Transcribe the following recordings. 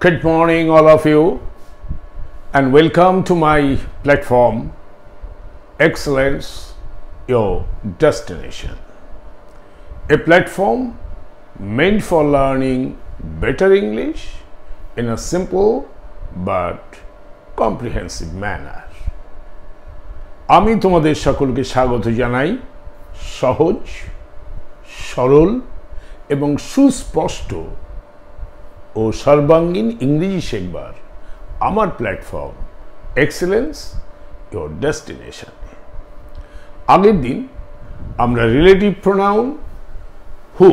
Good morning, all of you, and welcome to my platform, Excellence Your Destination. A platform meant for learning better English in a simple but comprehensive manner. আমি তোমাদের সকলকে স্বাগত জানাই সহজ, সরল এবং সুস্পষ্ট ও সর্বাঙ্গীন ইংরেজি শেখবার আমার প্ল্যাটফর্ম এক্সেলেন্স ইওর ডেস্টিনেশন। আগের দিন আমরা রিলেটিভ প্রোনাউন হু,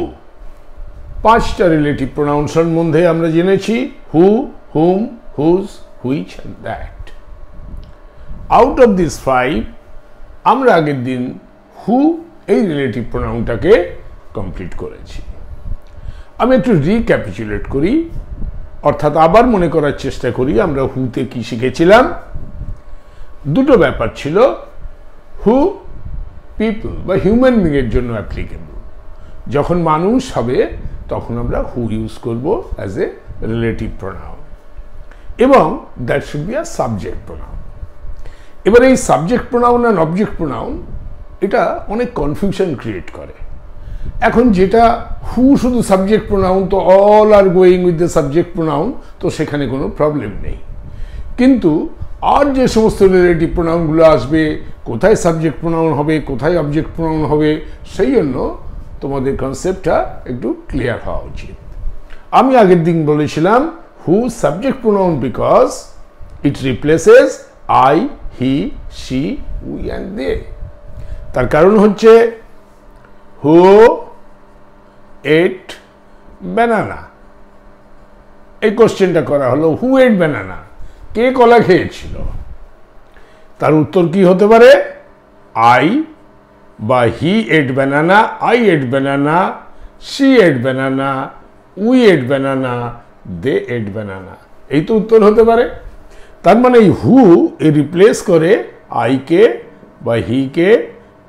5টা রিলেটিভ প্রোনাউন সম্বন্ধে আমরা জেনেছি, who, whom, whose, which and that. Out of this 5 আমরা আগের দিন হু এই রিলেটিভ প্রোনাউনটাকে কমপ্লিট করেছি। আমি একটু রিক্যাপিচুলেট করি, অর্থাৎ আবার মনে করার চেষ্টা করি আমরা হুতে কি শিখেছিলাম। দুটো ব্যাপার ছিল, হু পিপল বা হিউম্যান বিংয়ের জন্য অ্যাপ্লিকেবল। যখন মানুষ হবে তখন আমরা হু ইউজ করব অ্যাজ এ রিলেটিভ প্রোনাউন, এবং that should be a subject pronoun. এবার এই subject pronoun and object pronoun এটা অনেক কনফিউশন ক্রিয়েট করে। এখন যেটা হু শুধু সাবজেক্ট প্রোনাউন, তো all are going with the subject pronoun, তো সেখানে কোনো প্রবলেম নেই। কিন্তু আর যে সমস্ত রিলেটিভ প্রোনাউনগুলো আসবে, কোথায় সাবজেক্ট প্রোনাউন হবে, কোথায় অবজেক্ট প্রোনাউন হবে, সেই জন্য তোমাদের কনসেপ্টটা একটু ক্লিয়ার হওয়া উচিত। আমি আগের দিন বলেছিলাম who subject pronoun because it replaces I, he, she, we and they. তার কারণ হচ্ছে হু এট ব্যানানা। এই কোশ্চেনটা করা হলো, হু এট ব্যানানা, কে কলা খেয়েছিল? তার উত্তর কি হতে পারে? আই, বা he ate banana, I ate banana, she ate banana, we ate banana, they ate banana. এই তো উত্তর হতে পারে। তার মানে এই হু এ রিপ্লেস করে আইকে বা হিকে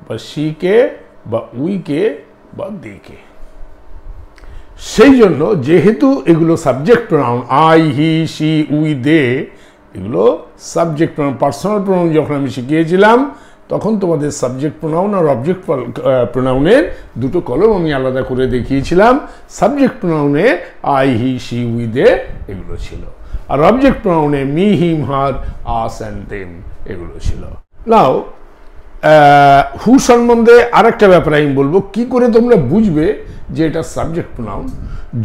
বা শিকে বা উইকে বা দেকে। সেই জন্য যেহেতু এগুলো subject pronoun, I, he, she, we, they, এগুলো সাবজেক্ট প্রোনাউন। পার্সোনাল প্রোনাউন যখন আমি শিখিয়েছিলাম তখন তোমাদের সাবজেক্ট প্রোনাউন আর অবজেক্ট প্রোনাউনের দুটো কলম আমি আলাদা করে দেখিয়েছিলাম। সাবজেক্ট প্রোনাউনে I, he, she, we, they এগুলো ছিল, আর অবজেক্ট প্রোনাউনে me, him, her, us and them এগুলো ছিল। নাও হু সম্বন্ধে আর একটা ব্যাপার আমি বলবো, কি করে তোমরা বুঝবে যে এটা সাবজেক্ট প্রোনাউন।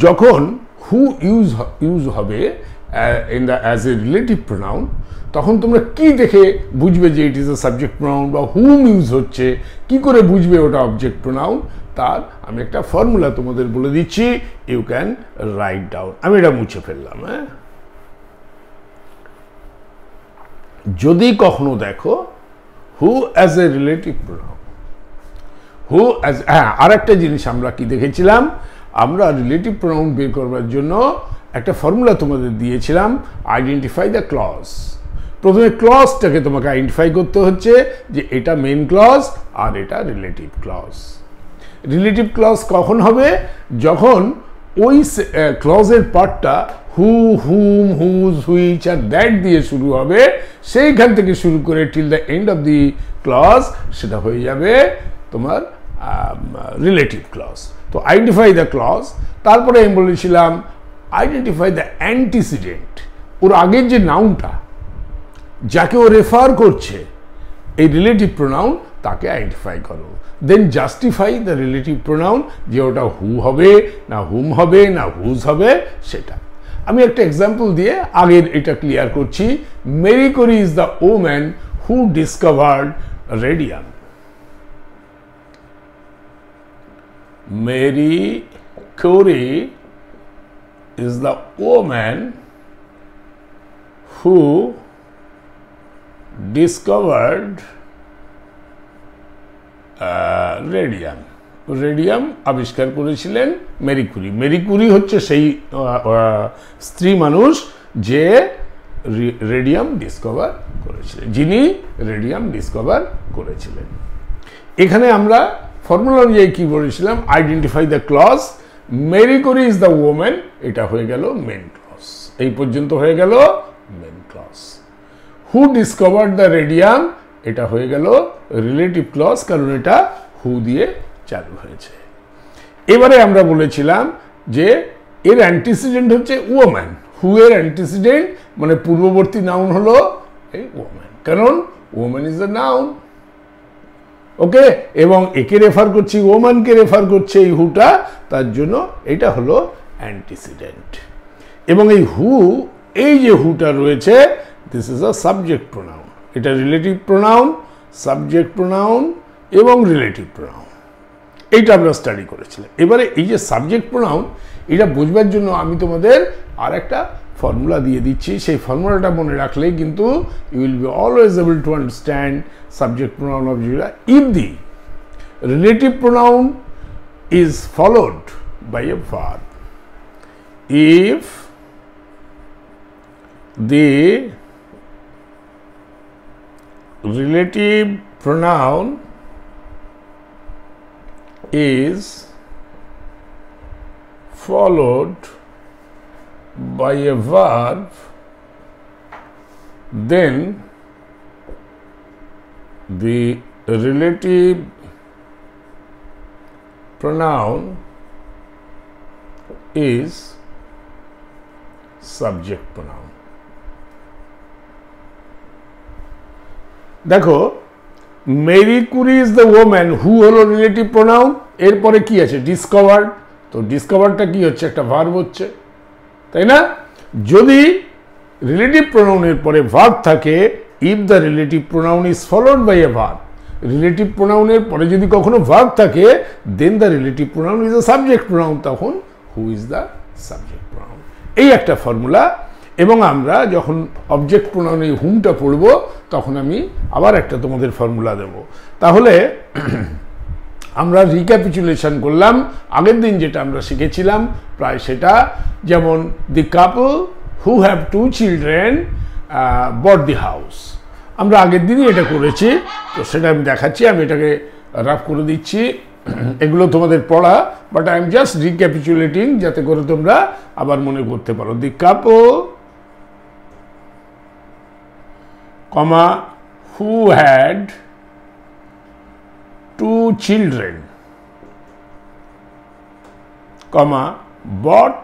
যখন হু ইউজ হবে in the as a relative pronoun, তখন তোমরা কি দেখে বুঝবে যে ইট ইজ এ সাবজেক্ট প্রোনাউন, বা হুম ইউজ হচ্ছে, কি করে বুঝবে ওটা অবজেক্ট প্রোনাউন, তার আমি একটা ফর্মুলা তোমাদের বলে দিচ্ছি। You can write down. আমি এটা মুছে ফেললাম। যদি কখনো দেখো who as a relative pronoun, who as, আর একটা জিনিস আমরা কি দেখেছিলাম, আমরা রিলেটিভ প্রোনাউন বের করবার জন্য একটা ফর্মুলা তোমাদের দিয়েছিলাম, আইডেন্টিফাই দ্য ক্লজ। প্রথমে ক্লজটাকে তোমাকে আইডেন্টিফাই করতে হচ্ছে যে এটা মেন ক্লজ আর এটা রিলেটিভ ক্লজ। রিলেটিভ ক্লজ কখন হবে? যখন ওই ক্লজের পার্টটা হু, হুম, হুজ, হুইচ আর দ্যাট দিয়ে শুরু হবে, সেইখান থেকে শুরু করে till the end of the clause সেটা হয়ে যাবে তোমার রিলেটিভ ক্লজ। তো আইডেন্টিফাই দ্য ক্লজ। তারপরে আমি বলেছিলাম আইডেন্টিফাই দ্য অ্যান্টিসিডেন্ট, ওর আগের যে নাউনটা যাকে ও রেফার করছে এই রিলেটিভ প্রোনাউন, তাকে আইডেন্টিফাই করো। দেন জাস্টিফাই দ্য রিলেটিভ প্রোনাউন, যে ওটা হু হবে না হুম হবে না হুজ হবে সেটা। আমি একটা এক্সাম্পল দিয়ে আগের এটা ক্লিয়ার করছি। Mary Curie is the woman who discovered radium. Mary Curie is the woman who discovered radium. Radium আবিষ্কার করেছিলেন মেরি ক্যুরি। মেরি ক্যুরি হচ্ছে সেই স্ত্রী মানুষ যে রেডিয়াম ডিসকভার করেছিলেন, যিনি রেডিয়াম ডিসকভার করেছিলেন। এখানে আমরা ফর্মুলা অনুযায়ী কি বলেছিলাম, identify the clause, Mary Curie is the woman, এটা হয়ে গেল মেন ক্লজ। এই পর্যন্ত হয়ে গেল main clause. Who discovered the radium, এটা হয়ে গেল রিলেটিভ ক্লজ, কারণ এটা হু দিয়ে চালু হয়েছে। এবারে আমরা বলেছিলাম যে এর অ্যান্টিসিডেন্ট হচ্ছে ওম্যান। হু এর অ্যান্টিসিডেন্ট মানে পূর্ববর্তী নাউন হলো এই ওম্যান, কারণ ওম্যান ইজ দ্য নাউন। ওকে, এবং একে রেফার করছি, ওম্যানকে রেফার করছে এই হুটা, তার জন্য এটা হলো অ্যান্টিসিডেন্ট। এবং এই হু, এই যে হুটা রয়েছে, this is a subject pronoun. এটা রিলেটিভ প্রোনাউন, সাবজেক্ট প্রোনাউন এবং রিলেটিভ প্রোনাউন, এইটা আমরা স্টাডি করেছিলাম। এবারে এই যে সাবজেক্ট প্রোনাউন, এটা বুঝবার জন্য আমি তোমাদের আর একটা ফর্মুলা দিয়ে দিচ্ছি। সেই ফর্মুলাটা মনে রাখলেই কিন্তু you will be always able to understand subject pronoun object. If the relative pronoun is followed by a verb, if the relative pronoun is followed by a verb, then the relative pronoun is subject pronoun. দেখো, Marie Curie is the woman, who হলো relative pronoun, এরপরে কি আছে? Discovered. তো ডিসকভারটা কি হচ্ছে? একটা verb হচ্ছে, তাই না? যদি রিলেটিভ প্রোনাউনের পরে ভার্ব থাকে, if the relative pronoun is followed by a verb, relative প্রোনাউনের পরে যদি কখনো ভার্ব থাকে, then the relative pronoun is a subject pronoun, তখন who is the subject pronoun. এই একটা ফর্মুলা। এবং আমরা যখন অবজেক্ট প্রোনাউন এই হুমটা পড়ব, তখন আমি আবার একটা তোমাদের ফর্মুলা দেব। তাহলে আমরা রিক্যাপিচুলেশন করলাম আগের দিন যেটা আমরা শিখেছিলাম, প্রায় সেটা। যেমন the couple who have 2 children bought the house, আমরা আগের দিনই এটা করেছি, তো সেটা আমি দেখাচ্ছি। আমি এটাকে রাফ করে দিচ্ছি, এগুলো তোমাদের পড়া, বাট আই এম জাস্ট রিক্যাপিচুলেটিং, যাতে করে তোমরা আবার মনে করতে পারো। দি কাপল কমা হু হ্যাড 2 চিলড্রেন কমা বট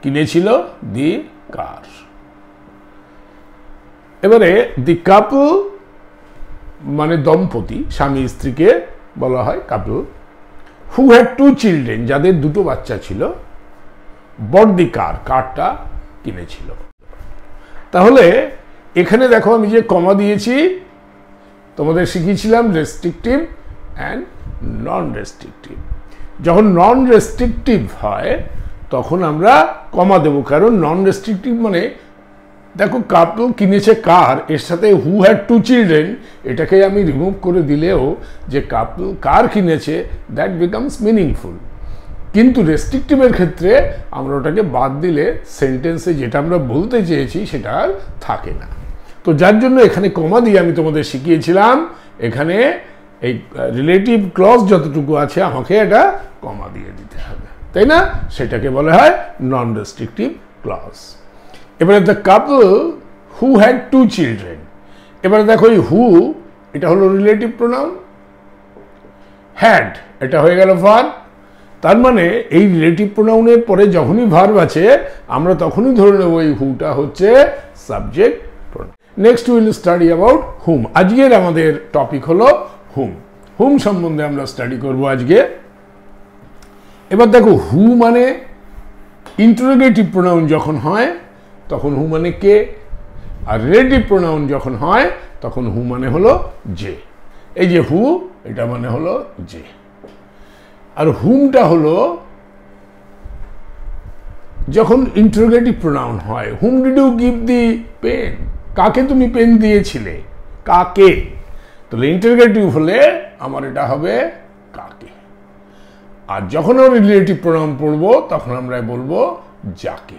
কিনেছিল দি কার। এবারে দি কাপল মানে দম্পতি, স্বামী স্ত্রীকে বলা হয় কাপল। হু হ্যাড 2 চিলড্রেন, যাদের 2টো বাচ্চা ছিল, বট দি কার, কারটা কিনেছিল। তাহলে এখানে দেখো আমি যে কমা দিয়েছি, তোমাদের শিখিয়েছিলাম রেস্ট্রিকটিভ অ্যান্ড নন রেস্ট্রিকটিভ। যখন নন রেস্ট্রিকটিভ হয় তখন আমরা কমা দেব, কারণ নন রেস্ট্রিকটিভ মানে দেখো কাপল কিনেছে কার, এর সাথে হু হ্যাড 2 চিলড্রেন, এটাকে আমি রিমুভ করে দিলেও যে কাপল কার কিনেছে, দ্যাট বিকামস মিনিংফুল। কিন্তু রেস্ট্রিকটিভের ক্ষেত্রে আমরা ওটাকে বাদ দিলে সেন্টেন্সে যেটা আমরা বলতে চেয়েছি সেটা আর থাকে না। তো যার জন্য এখানে কমা দিয়ে আমি তোমাদের শিখিয়েছিলাম, এখানে এই রিলেটিভ ক্লজ যতটুকু আছে আমাকে এটা কমা দিয়ে দিতে হবে, তাই না? সেটাকে বলা হয় নন রেস্ট্রিকটিভ ক্লজ। এবারে the couple who had 2 children, এবারে দেখো এই হু এটা হলো রিলেটিভ প্রোনাউন, হ্যাড এটা হয়ে গেল ভার্ব। তার মানে এই রিলেটিভ প্রোনাউনের পরে যখনই ভার্ব আছে আমরা তখনই ধরে নেব এই হুটা হচ্ছে subject pronoun. Next will study about whom. আজকের আমাদের টপিক হলো হুম। হুম সম্বন্ধে আমরা স্টাডি করব আজকে। এবার দেখো, হু মানে ইন্টারোগেটিভ প্রোনাউন যখন হয় তখন হু মানে কে, আর রিলেটিভ প্রোনাউন যখন হয় তখন হু মানে হলো যে। এই যে হু, এটা মানে হলো যে। আর হুমটা হলো যখন ইন্টারোগেটিভ প্রোনাউন হয়। Whom did you give the pen, কাকে তুমি পেন দিয়েছিলে, কাকে। তাহলে ইন্টারোগেটিভ হলে আমার এটা হবে কাকে। আর যখন আমরা রিলেটিভ প্রোনাউন পড়বো তখন আমরা বলবো যাকে।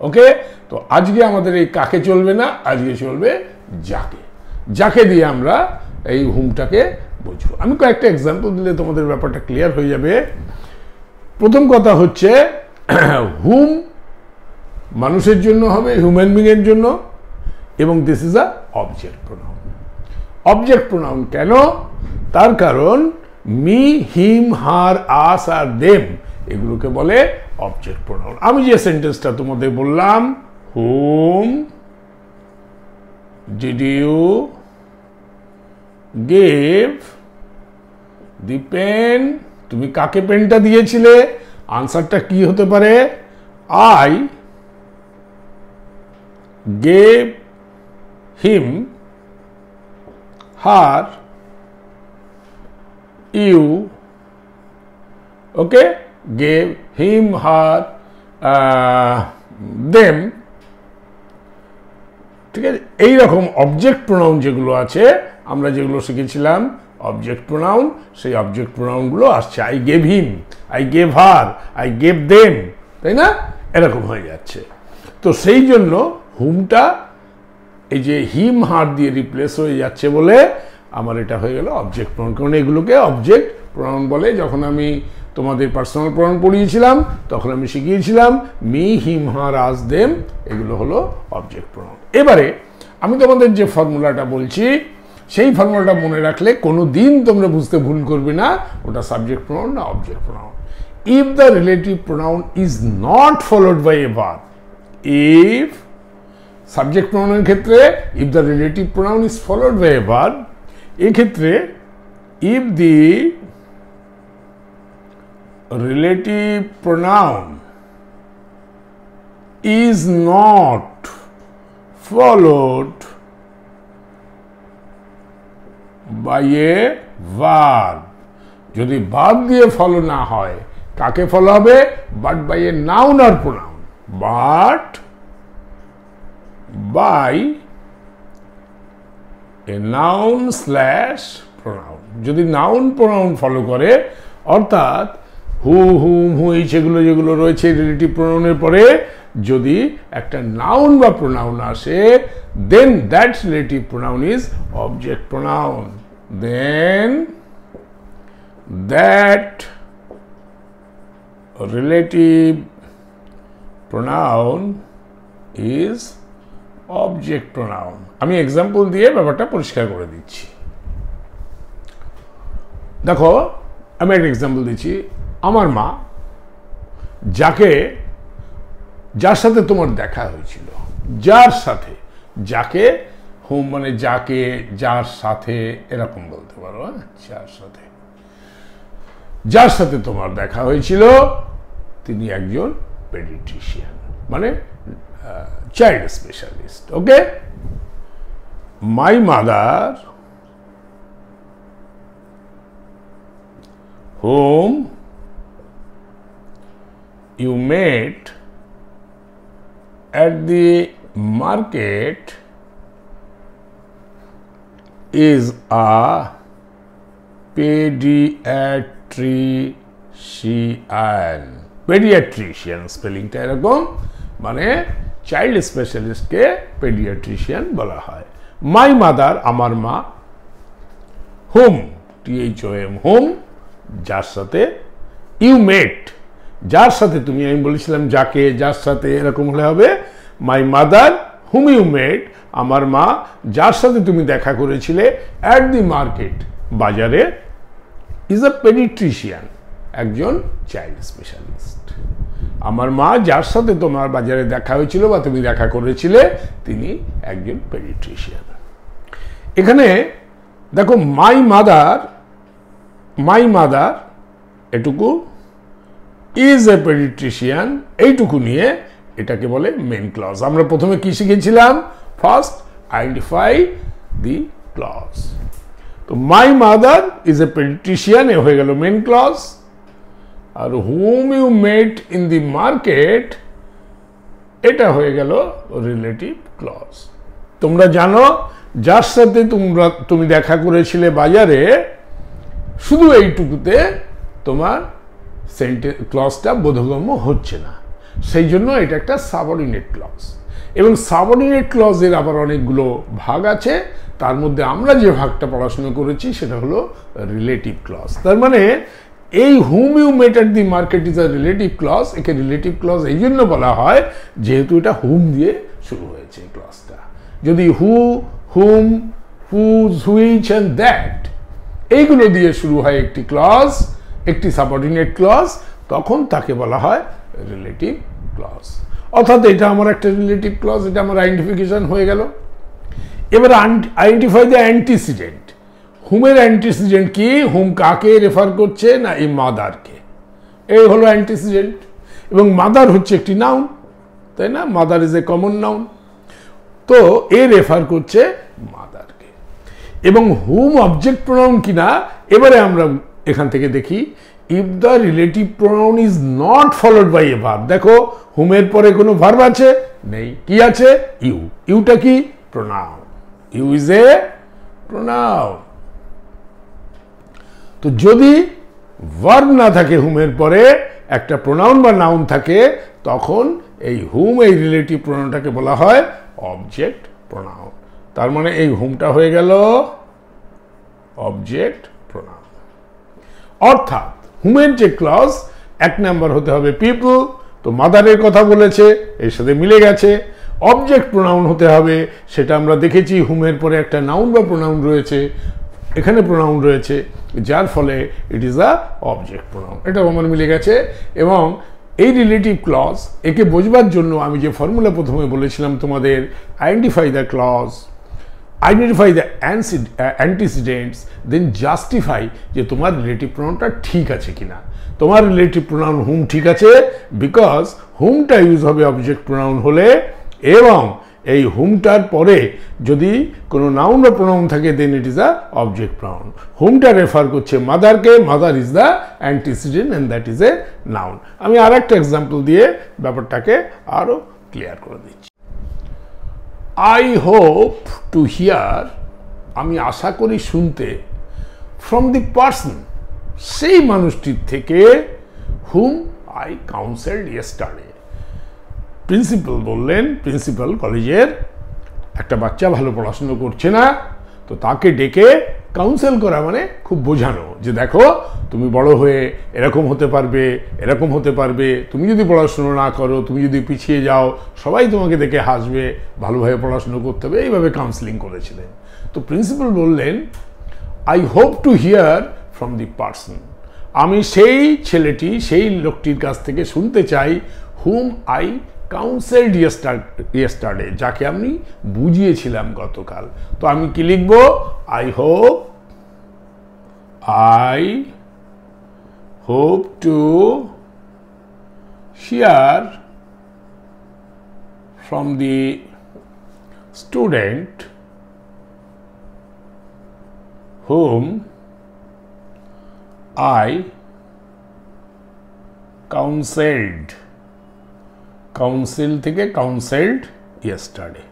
ওকে, তো আজকে আমাদের এই কাকে চলবে না, আজকে চলবে যাকে। যাকে দিয়ে আমরা এই হুমটাকে বুঝবো। আমি কয়েকটা এক্সাম্পল দিলে তোমাদের ব্যাপারটা ক্লিয়ার হয়ে যাবে। প্রথম কথা হচ্ছে হুম মানুষের জন্য হবে, হিউম্যান বিং এর জন্য, এবং this is a object pronoun. Object pronoun কেন? তার কারণ মি, হিম, হার, আস আর দেম এগুলোকে বলে অবজেক্ট প্রোনাউন। আমি যে সেন্টেন্সটা তোমাদের বললাম, whom did you give the pen, তুমি কাকে পেনটা দিয়েছিলে? আনসারটা কি হতে পারে? I gave him, her, you, okay, gave him, her, them, ঠিক আছে। এইরকম অবজেক্ট প্রোনাউন যেগুলো আছে, আমরা যেগুলো শিখেছিলাম অবজেক্ট প্রোনাউন, সেই অবজেক্ট প্রোনাউনগুলো আসছে। I gave him, I gave her, I gave them, তাই না? এরকম হয়ে যাচ্ছে। তো সেই জন্য হুমটা এই যে হিম, হার দিয়ে রিপ্লেস হয়ে যাচ্ছে বলে আমার এটা হয়ে গেল অবজেক্ট প্রোনাউন। কারণ এগুলোকে অবজেক্ট প্রোনাউন বলে। যখন আমি তোমাদের পার্সোনাল প্রোনাউন পড়িয়েছিলাম তখন আমি শিখিয়েছিলাম মি, হিম, হার, আস, দেম এগুলো হলো অবজেক্ট প্রোনাউন। এবারে আমি তোমাদের যে ফর্মুলাটা বলছি সেই ফর্মুলাটা মনে রাখলে কোনো দিন তোমরা বুঝতে ভুল করবে না ওটা সাবজেক্ট প্রোনাউন না object pronoun. If the relative pronoun is not followed by a verb, if subject প্রোনাউনের ক্ষেত্রে if the relative pronoun is followed by a verb, এক্ষেত্রে if the relative pronoun is not followed by a verb, যদি verb দিয়ে follow না হয় কাকে follow হবে? But by a noun আর pronoun, but by a noun slash pronoun. যদি noun pronoun follow করে, অর্থাৎ হু, হুম, হুই সেগুলো যেগুলো রয়েছে রিলেটিভ প্রোনাউনের পরে যদি একটা নাউন বা প্রোনাউন আসে, then that relative pronoun is object pronoun. Then that relative pronoun is object pronoun. আমি এক্সাম্পল দিয়ে ব্যাপারটা পরিষ্কার করে দিচ্ছি। দেখো, আমি একটা এক্সাম্পল দিচ্ছি। আমার মা, যার সাথে তোমার দেখা হয়েছিল, যার সাথে, যাকে, হোম মানে যাকে, যার সাথে এরকম বলতে পারো, যার সাথে তোমার দেখা হয়েছিল তিনি একজন পেডিয়াট্রিশিয়ান, মানে child specialist. Okay, my mother whom you met at the market is a pediatrician স্পেলিংটা এরকম, মানে চাইল্ড স্পেশালিস্টকে পেডিয়াট্রিশিয়ান বলা হয়। মাই মাদার আমার মা, হোম THOM হোম যার সাথে, ইউ মেট যার সাথে তুমি, আমি বলেছিলাম যাকে, যার সাথে এরকম হলে হবে মাই মাদার হুম ইউ মেট আমার মা যার সাথে তুমি দেখা করেছিলে অ্যাট দি মার্কেট বাজারে, ইজ আ পেডিয়াট্রিশিয়ান একজন চাইল্ড স্পেশালিস্ট। আমার মা যার সাথে তোমার বাজারে দেখা হয়েছিল বা তুমি দেখা করেছিলে তিনি একজন পেডিয়াট্রিশিয়ান। এখানে দেখো মাই মাদার এটুকু, ইজ এ পেডিয়াট্রিশিয়ান এইটুকু নিয়ে এটাকে বলে মেন ক্লজ। আমরা প্রথমে কি শিখেছিলাম? First identify the clause. তো my mother is a pediatrician এ হয়ে গেল মেন ক্লজ, আর whom you met in the market এটা হয়ে গেল রিলেটিভ ক্লজ। তোমরা জানো যার সাথে তুমি দেখা করেছিলে বাজারে, শুধু এইটুকুতে তোমার সেন্টেন্স ক্লজটা বোধগম্য হচ্ছে না, সেই জন্য এটা একটা সাবঅর্ডিনেট ক্লজ। এবং সাবঅর্ডিনেট ক্লজের আবার অনেকগুলো ভাগ আছে, তার মধ্যে আমরা যে ভাগটা পড়াশোনা করেছি সেটা হলো রিলেটিভ ক্লজ। তার মানে এই whom you met at the market is a relative clause. একে রিলেটিভ ক্লজ এই জন্য বলা হয় যেহেতু এটা হুম দিয়ে শুরু হয়েছে ক্লজটা। যদি হু, whom, whose, which and that এইগুলো দিয়ে শুরু হয় একটি ক্লজ, একটি সাবঅর্ডিনেট ক্লজ, তখন তাকে বলা হয় রিলেটিভ ক্লজ। অর্থাৎ এটা আমার একটা রিলেটিভ ক্লজ, এটা আমার আইডেন্টিফিকেশন হয়ে গেল। এবার আইডেন্টিফাই দ্য অ্যান্টিসিডেন্ট। হুমের অ্যান্টিসিডেন্ট কি? হুম কাকে রেফার করছে? না এই মাদারকে। এই হলো অ্যান্টিসিডেন্ট। এবং মাদার হচ্ছে একটি নাউন, তাই না? Mother is a common noun. তো এ রেফার করছে মাদারকে। এবং হুম অবজেক্ট প্রোনাউন কিনা এবারে আমরা এখান থেকে দেখি। If the relative pronoun is not followed by a verb. দেখো হুমের পরে কোনো ভার্ব আছে? নেই। কি আছে? ইউ। ইউটা কি? Pronoun. You is a pronoun. তো যদি ভার্ব না থাকে হুমের পরে, একটা প্রোনাউন বা নাউন থাকে, তখন এই হুম এই রিলেটিভ প্রোনাউনটাকে বলা হয় অবজেক্ট প্রোনাউন। তার মানে এই হুমটা হয়ে গেল অবজেক্ট প্রোনাউন। অর্থাৎ হুমের যে ক্লজ, এক নাম্বার হতে হবে পিপল। তো মাদারের কথা বলেছে, এর সাথে মিলে গেছে। অবজেক্ট প্রোনাউন হতে হবে, সেটা আমরা দেখেছি হুমের পরে একটা নাউন বা প্রোনাউন রয়েছে, এখানে প্রোনাউন রয়েছে, যার ফলে ইট ইজ আ অবজেক্ট প্রোনাউন। এটাও আমার মিলে গেছে। এবং এই রিলেটিভ ক্লজ, একে বোঝবার জন্য আমি যে ফর্মুলা প্রথমে বলেছিলাম তোমাদের, identify the clause, identify the antecedents, then justify যে তোমার রিলেটিভ প্রোনাউনটা ঠিক আছে কিনা। তোমার রিলেটিভ প্রোনাউন হুম ঠিক আছে, বিকজ হুমটা ইউজ হবে অবজেক্ট প্রোনাউন হলে, এবং এই হুমটার পরে যদি কোনো নাউন বা প্রোনাউন থাকে, then it is a object pronoun. হুমটা রেফার করছে মাদারকে, mother is the antecedent and that is a noun. আমি আর একটা এক্সাম্পল দিয়ে ব্যাপারটাকে আরও ক্লিয়ার করে দিচ্ছি। আই হোপ টু হিয়ার, আমি আশা করি শুনতে, ফ্রম দি পার্সন, সেই মানুষটির থেকে, হুম আই কাউন্সেলড ইয়েস্টারডে। প্রিন্সিপাল বললেন, প্রিন্সিপাল কলেজের একটা বাচ্চা ভালো পড়াশুনো করছে না, তো তাকে ডেকে কাউন্সেল করা মানে খুব বোঝানো যে দেখো তুমি বড় হয়ে এরকম হতে পারবে, এরকম হতে পারবে, তুমি যদি পড়াশুনো না করো, তুমি যদি পিছিয়ে যাও, সবাই তোমাকে দেখে হাসবে, ভালোভাবে পড়াশুনো করতে হবে, এইভাবে কাউন্সেলিং করেছিলেন। তো প্রিন্সিপাল বললেন, I hope to hear from the person, আমি সেই ছেলেটি, সেই লোকটির কাছ থেকে শুনতে চাই, হুম আই কাউন্সেলড ইয়েস্টারডে, যাকে আমি বুঝিয়েছিলাম গতকাল। তো আমি কি লিখব? I hope to hear from the student whom I counselled, council থেকে কাউন্সেলড ইয়েস্টারডে।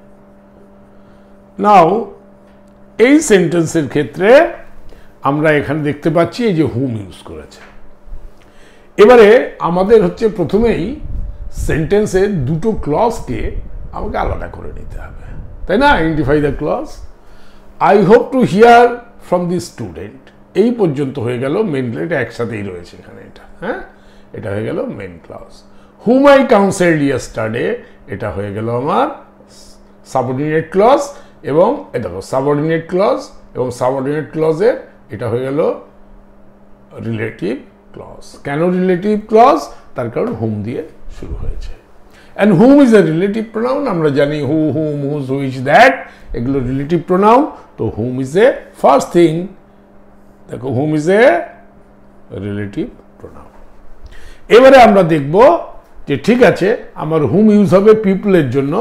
নাও এই সেন্টেন্সের ক্ষেত্রে আমরা এখানে দেখতে পাচ্ছি এই যে হুম ইউজ করেছে। এবারে আমাদের হচ্ছে প্রথমেই সেন্টেন্সের দুটো ক্লজকে আমাকে আলাদা করে নিতে হবে, তাই না? Identify the clause. I hope to hear from the student, এই পর্যন্ত হয়ে গেল মেন, এটা একসাথেই রয়েছে এখানে, এটা হ্যাঁ, এটা হয়ে গেল main clause. Whom I counselled yesterday, এটা হয়ে গেল আমার সাবঅর্ডিনেট ক্লজ। এবং দেখো সাবঅর্ডিনেট ক্লজ এবং সাবঅর্ডিনেট ক্লজের এটা হয়ে গেল রিলেটিভ ক্লজ। কেন রিলেটিভ ক্লজ? তার কারণ হুম দিয়ে শুরু হয়েছে। And whom is a relative pronoun. আমরা জানি who, whom, whose, which, that এগুলো রিলেটিভ প্রোনাউন। তো whom is a first thing, দেখো whom is a relative pronoun. এবারে আমরা দেখব যে ঠিক আছে আমার হুম ইউজ হবে পিপলের জন্য,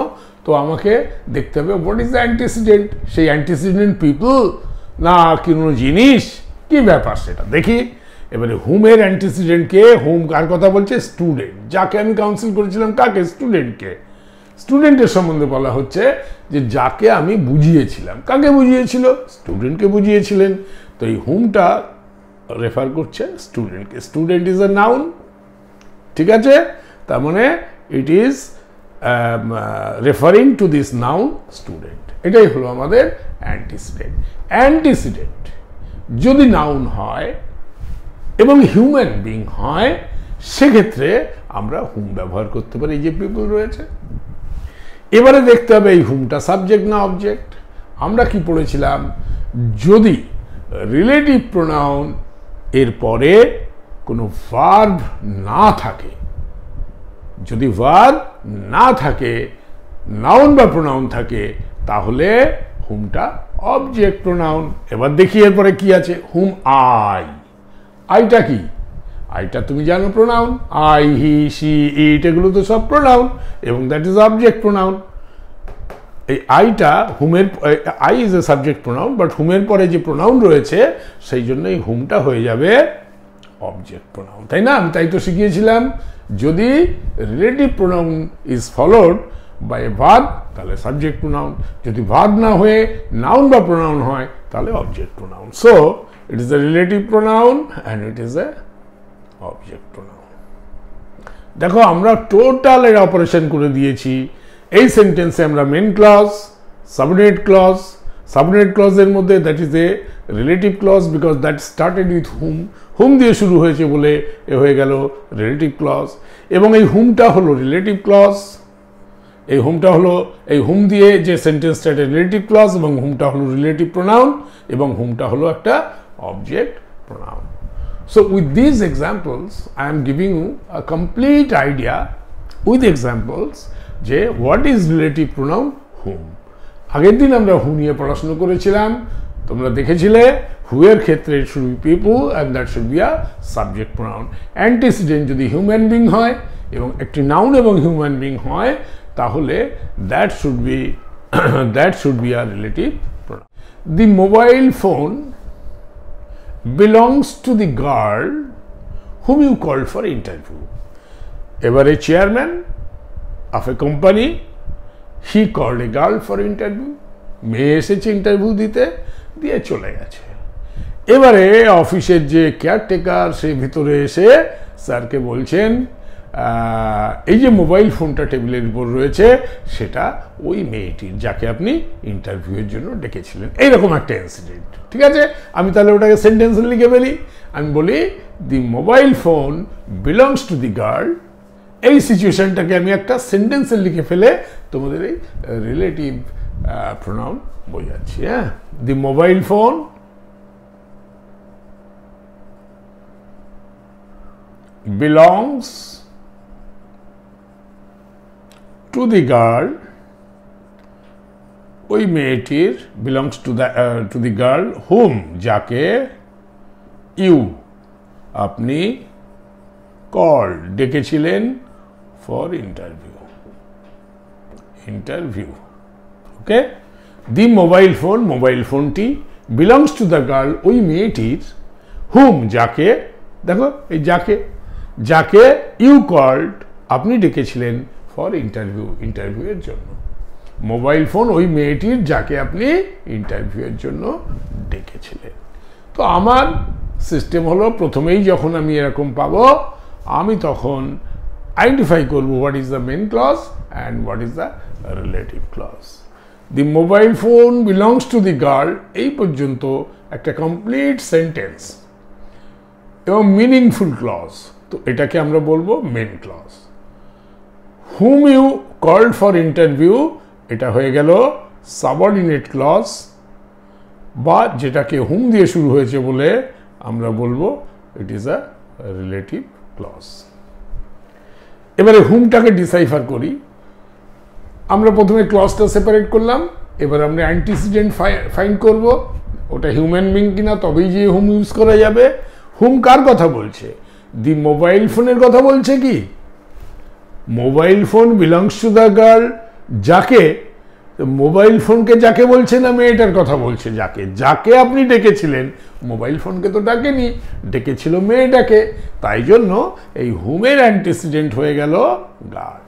তো আমাকে দেখতে হবে হোয়াট ইজ দ্য অ্যান্টিসিডেন্ট। সেই অ্যান্টিসিডেন্ট পিপল না কোনো জিনিস, কি ব্যাপার সেটা দেখি। এবারে হুমের অ্যান্টিসিডেন্টকে, হুম কার কথা বলছে? স্টুডেন্ট, যাকে আমি কাউন্সিল করেছিলাম, কাকে? স্টুডেন্টকে। স্টুডেন্টের সম্বন্ধে বলা হচ্ছে যে যাকে আমি বুঝিয়েছিলাম। কাকে বুঝিয়েছিল? স্টুডেন্টকে বুঝিয়েছিলেন। তো এই হুমটা রেফার করছে স্টুডেন্টকে। স্টুডেন্ট ইজ এ নাউন, ঠিক আছে? তার মানে it is referring to this noun student. এটাই হলো আমাদের অ্যান্টিসিডেন্ট। অ্যান্টিসিডেন্ট যদি নাউন হয় এবং হিউম্যান বিং হয়, সেক্ষেত্রে আমরা হুম ব্যবহার করতে পারি, এই যে পিপল রয়েছে। এবারে দেখতে হবে এই হুমটা সাবজেক্ট না অবজেক্ট। আমরা কি পড়েছিলাম, যদি রিলেটিভ প্রোনাউন এর পরে কোনো ভার্ব না থাকে, যদি ভার্ব না থাকে, নাউন বা প্রোনাউন থাকে, তাহলে হুমটা অবজেক্ট প্রোনাউন। এবার দেখি এরপরে কি আছে। হুম আই, আইটা কি? আইটা তুমি জানো প্রোনাউন, আই, হি, সি, ইট, এগুলো তো সব প্রোনাউন এবং দ্যাট ইজ অবজেক্ট প্রোনাউন। এই আইটা হুমের, I is a subject pronoun, but হুমের পরে যে প্রোনাউন রয়েছে সেই জন্য এই হুমটা হয়ে যাবে অবজেক্ট প্রোনাউন, তাই না? আমি তাই তো শিখিয়েছিলাম, যদি relative pronoun is followed by a verb তাহলে সাবজেক্ট প্রোনাউন, যদি ভার্ব না হয়ে নাউন বা প্রোনাউন হয় তাহলে object pronoun. So it is a relative pronoun and it is a object pronoun. দেখো আমরা টোটাল এর অপারেশন করে দিয়েছি। এই সেন্টেন্সে আমরা main clause, subordinate clause, subordinate ক্লজের মধ্যে that is a relative clause because that started with whom, whom দিয়ে শুরু হয়েছে বলে এ হয়ে গেল রিলেটিভ ক্লজ। এবং এই হুমটা হলো রিলেটিভ ক্লজ, এই হুমটা হলো, এই হুম দিয়ে যে সেন্টেন্সটা এটা রিলেটিভ ক্লজ এবং হুমটা হলো রিলেটিভ প্রোনাউন এবং হুমটা হলো একটা object pronoun. So with these examples I am giving you a complete idea with examples যে what is relative pronoun whom। আগের দিন আমরা হু নিয়ে পড়াশোনা করেছিলাম, তোমরা দেখেছিলে হু এর ক্ষেত্রে it should be people and that should be a subject pronoun। Antecedent যদি হিউম্যান বিং হয় এবং একটি নাউন এবং হিউম্যান বিং হয় তাহলে that should be that should be a relative pronoun। The mobile phone belongs to the girl whom you called for interview। এবারে chairman of a company, he called a girl for interview। মেয়ে এসেছে interview দিতে, দিয়ে চলে গেছে। এবারে অফিসের যে কেয়ারটেকার সে ভিতরে এসে স্যারকে বলছেন এই যে মোবাইল ফোনটা টেবিলের উপর রয়েছে সেটা ওই মেয়েটির যাকে আপনি ইন্টারভিউয়ের জন্য ডেকেছিলেন, এইরকম একটা ইনসিডেন্ট। ঠিক আছে, আমি তাহলে ওটাকে সেন্টেন্সে লিখে ফেলি। আমি বলি the mobile phone belongs to the girl. এই সিচুয়েশনটাকে আমি একটা সেন্টেন্সে লিখে ফেলে তোমাদের এই রিলেটিভ প্রোনাউন বোঝাচ্ছি। হ্যাঁ, the mobile phone belongs to the girl, ওই মেয়েটির belongs to the girl whom যাকে you আপনি call ডেকেছিলেন for interview। Okay, the mobile phone mobile ফোনটি belongs to the girl ওই মেয়েটির whom যাকে, দেখো এই যাকে ইউ কল্ড আপনি ডেকেছিলেন ফর ইন্টারভিউয়ের জন্য। মোবাইল ফোন ওই মেয়েটির যাকে আপনি ইন্টারভিউয়ের জন্য ডেকেছিলেন। তো আমার সিস্টেম হলো প্রথমেই যখন আমি এরকম পাবো আমি তখন আইডেন্টিফাই করব what is the main clause and what is the relative clause. The mobile phone belongs to the girl, এই পর্যন্ত একটা কমপ্লিট সেন্টেন্স এবং মিনিংফুল ক্লজ, তো এটাকে আমরা বলবো main clause. Whom you called for interview, এটা হয়ে গেল সাবঅর্ডিনেট ক্লজ, বা যেটাকে হুম দিয়ে শুরু হয়েছে বলে আমরা বলবো it is a relative clause. এবারে হুমটাকে ডিসাইফার করি। আমরা প্রথমে ক্লজটা সেপারেট করলাম, এবার আমরা অ্যান্টিসিডেন্ট ফাইন্ড করব, ওটা হিউম্যান বিং কিনা, তবেই যে হুম ইউজ করা যাবে। হুম কার কথা বলছে? দি মোবাইল ফোনের কথা বলছে কি? Mobile phone belongs to the girl, যাকে, মোবাইল ফোনকে যাকে বলছে না মেয়েটার কথা বলছে যাকে আপনি ডেকেছিলেন, মোবাইল ফোনকে তো ডাকেনি, ডেকেছিল মেয়েটাকে, তাই জন্য এই হুমের অ্যান্টিসিডেন্ট হয়ে গেল গার্ল,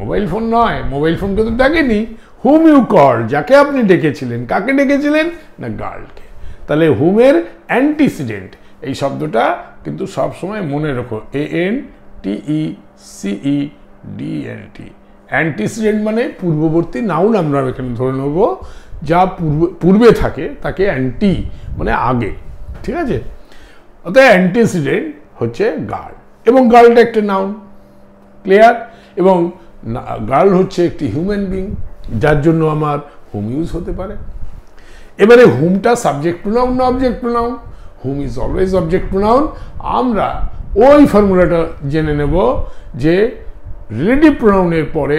মোবাইল ফোন নয়, মোবাইল ফোনকে তো ডাকেনি। হুম ইউ কল, যাকে আপনি ডেকেছিলেন, কাকে ডেকেছিলেন না গার্লকে। তাহলে হুমের অ্যান্টিসিডেন্ট এই শব্দটা কিন্তু সব সময় মনে রাখো, ANTECEDENT। অ্যান্টিসিডেন্ট মানে পূর্ববর্তী নাউন আমরা এখানে ধরে নেব, যা পূর্বে থাকে তাকে অ্যান্টি মানে আগে। ঠিক আছে, অর্থাৎ অ্যান্টিসিডেন্ট হচ্ছে গার্ল, এবং গার্লটা একটা নাউন, ক্লিয়ার। এবং গার্ল হচ্ছে একটি হিউম্যান বিং, যার জন্য আমার হুম ইউজ হতে পারে। এবারে হুমটা সাবজেক্ট প্রোনাউন না object pronoun? Hmm is always object pronoun. আমরা ওই ফর্মুলাটা জেনে নেব যে রিলেটিভ প্রোনাউনের পরে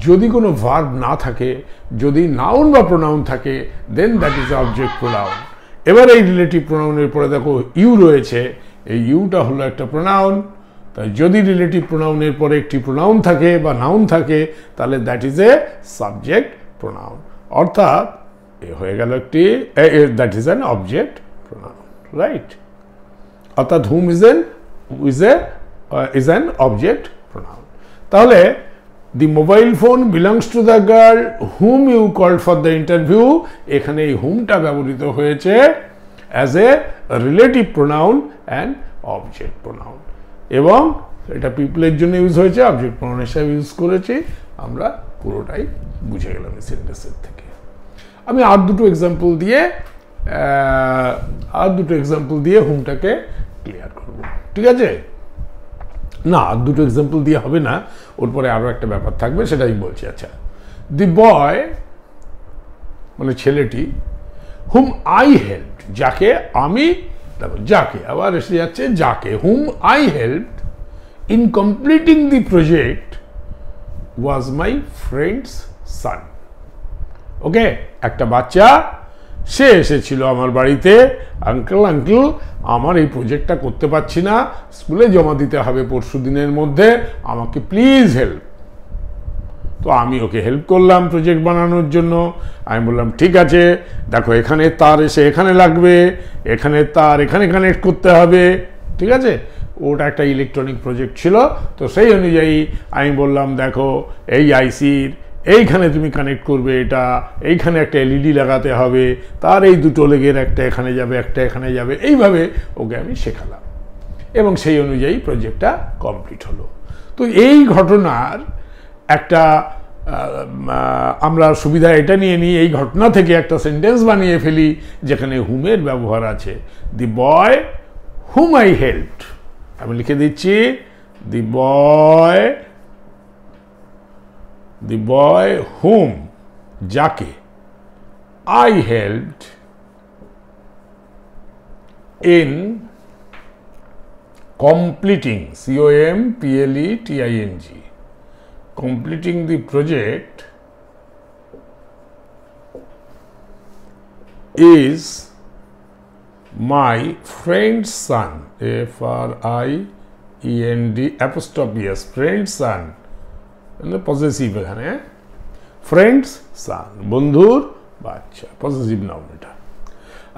যদি কোনো ভার্ব না থাকে, যদি নাউন বা প্রোনাউন থাকে, দেন দ্যাট ইজ অবজেক্ট প্রোনাউন। এবার এই রিলেটিভ প্রোনাউনের পরে দেখো ইউ রয়েছে, এই ইউটা হলো একটা প্রোনাউন। তাই যদি রিলেটিভ প্রোনাউনের পরে একটি প্রোনাউন থাকে বা নাউন থাকে, তাহলে that is a subject pronoun, অর্থাৎ এ হয়ে গেল একটি, that is an object pronoun, right? অর্থাৎ whom is an object pronoun. তাহলে the mobile phone belongs to the girl whom you called for the interview, এখানে এই হুমটা ব্যবহৃত হয়েছে as a relative pronoun and object pronoun, এবং এটা পিপলের জন্য ইউজ হয়েছে, অবজেক্ট প্রোনাউন হিসাবে ইউজ করেছি। আমরা পুরোটাই বুঝে গেলাম এই সেন্টেন্সের থেকে। আমি আর দুটো এক্সাম্পল দিয়ে হুমটাকে ক্লিয়ার করব, ঠিক আছে? না, আর দুটো এক্সাম্পল দিয়ে হবে না, ওর পরে আরও একটা ব্যাপার থাকবে, সেটা আমি বলছি। আচ্ছা, দি বয় মানে ছেলেটি, হুম আই হেল্প, যাকে আমি, দেখো যাকে আবার এসে যাচ্ছে যাকে, whom I help in completing the project was my friend's son. Okay, একটা বাচ্চা, সে এসেছিল আমার বাড়িতে, আঙ্কেল আমার এই প্রজেক্টটা করতে পারছি না, স্কুলে জমা দিতে হবে পরশু দিনের মধ্যে, আমাকে প্লিজ হেল্প। তো আমি ওকে হেল্প করলাম প্রজেক্ট বানানোর জন্য। আমি বললাম ঠিক আছে, দেখো এখানে তার এসে এখানে লাগবে, এখানে তার এখানে কানেক্ট করতে হবে, ঠিক আছে? ওটা একটা ইলেকট্রনিক প্রজেক্ট ছিল, তো সেই অনুযায়ী আমি বললাম দেখো এই আইসির এইখানে তুমি কানেক্ট করবে, এটা এইখানে একটা এলইডি লাগাতে হবে, তার এই দুটো লেগের একটা এখানে যাবে একটা এখানে যাবে, এইভাবে ওকে আমি শেখালাম, এবং সেই অনুযায়ী প্রজেক্টটা কমপ্লিট হলো। তো এই ঘটনার একটা আমরা সুবিধা এটা নিয়ে নিই, এই ঘটনা থেকে একটা সেন্টেন্স বানিয়ে ফেলি যেখানে হুমের ব্যবহার আছে। দি বয় হুম আই হেল্পড, আমি লিখে দিচ্ছি দি বয় হুম, যাকে, I helped in completing, completing, completing the project is my friend's son, friend apostrophe s, friend's son, positive, এখানে ফ্রেন্ডস সান, বন্ধুর বাচ্চা, পজিটিভ নাউন এটা।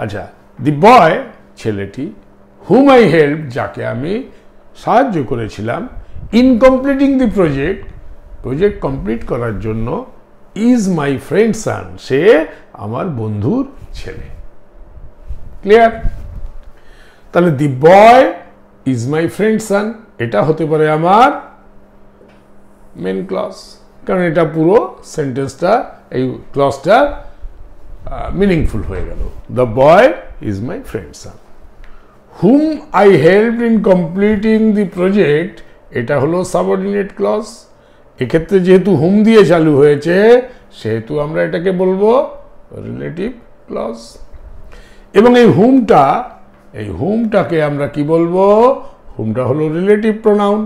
আচ্ছা, দি বয় ছেলেটি, হুম আই হেল্প যাকে আমি সাহায্য করেছিলাম, in completing the project complete করার জন্য, ইজ মাই ফ্রেন্ড সান সে আমার বন্ধুর ছেলে। ক্লিয়ার? তাহলে দি বয় ইজ মাই ফ্রেন্ড সান, এটা হতে পারে আমার মেন ক্লজ, কারণ এটা পুরো সেন্টেন্সটা, এই ক্লজটা মিনিংফুল হয়ে গেল। The boy is my friend son. Whom I help in completing the project, এটা হলো সাবঅর্ডিনেট ক্লজ। এক্ষেত্রে যেহেতু হুম দিয়ে চালু হয়েছে, সেহেতু আমরা এটাকে বলবো রিলেটিভ ক্লজ। এবং এই হুমটাকে আমরা কি বলবো? হুমটা হলো রিলেটিভ প্রোনাউন,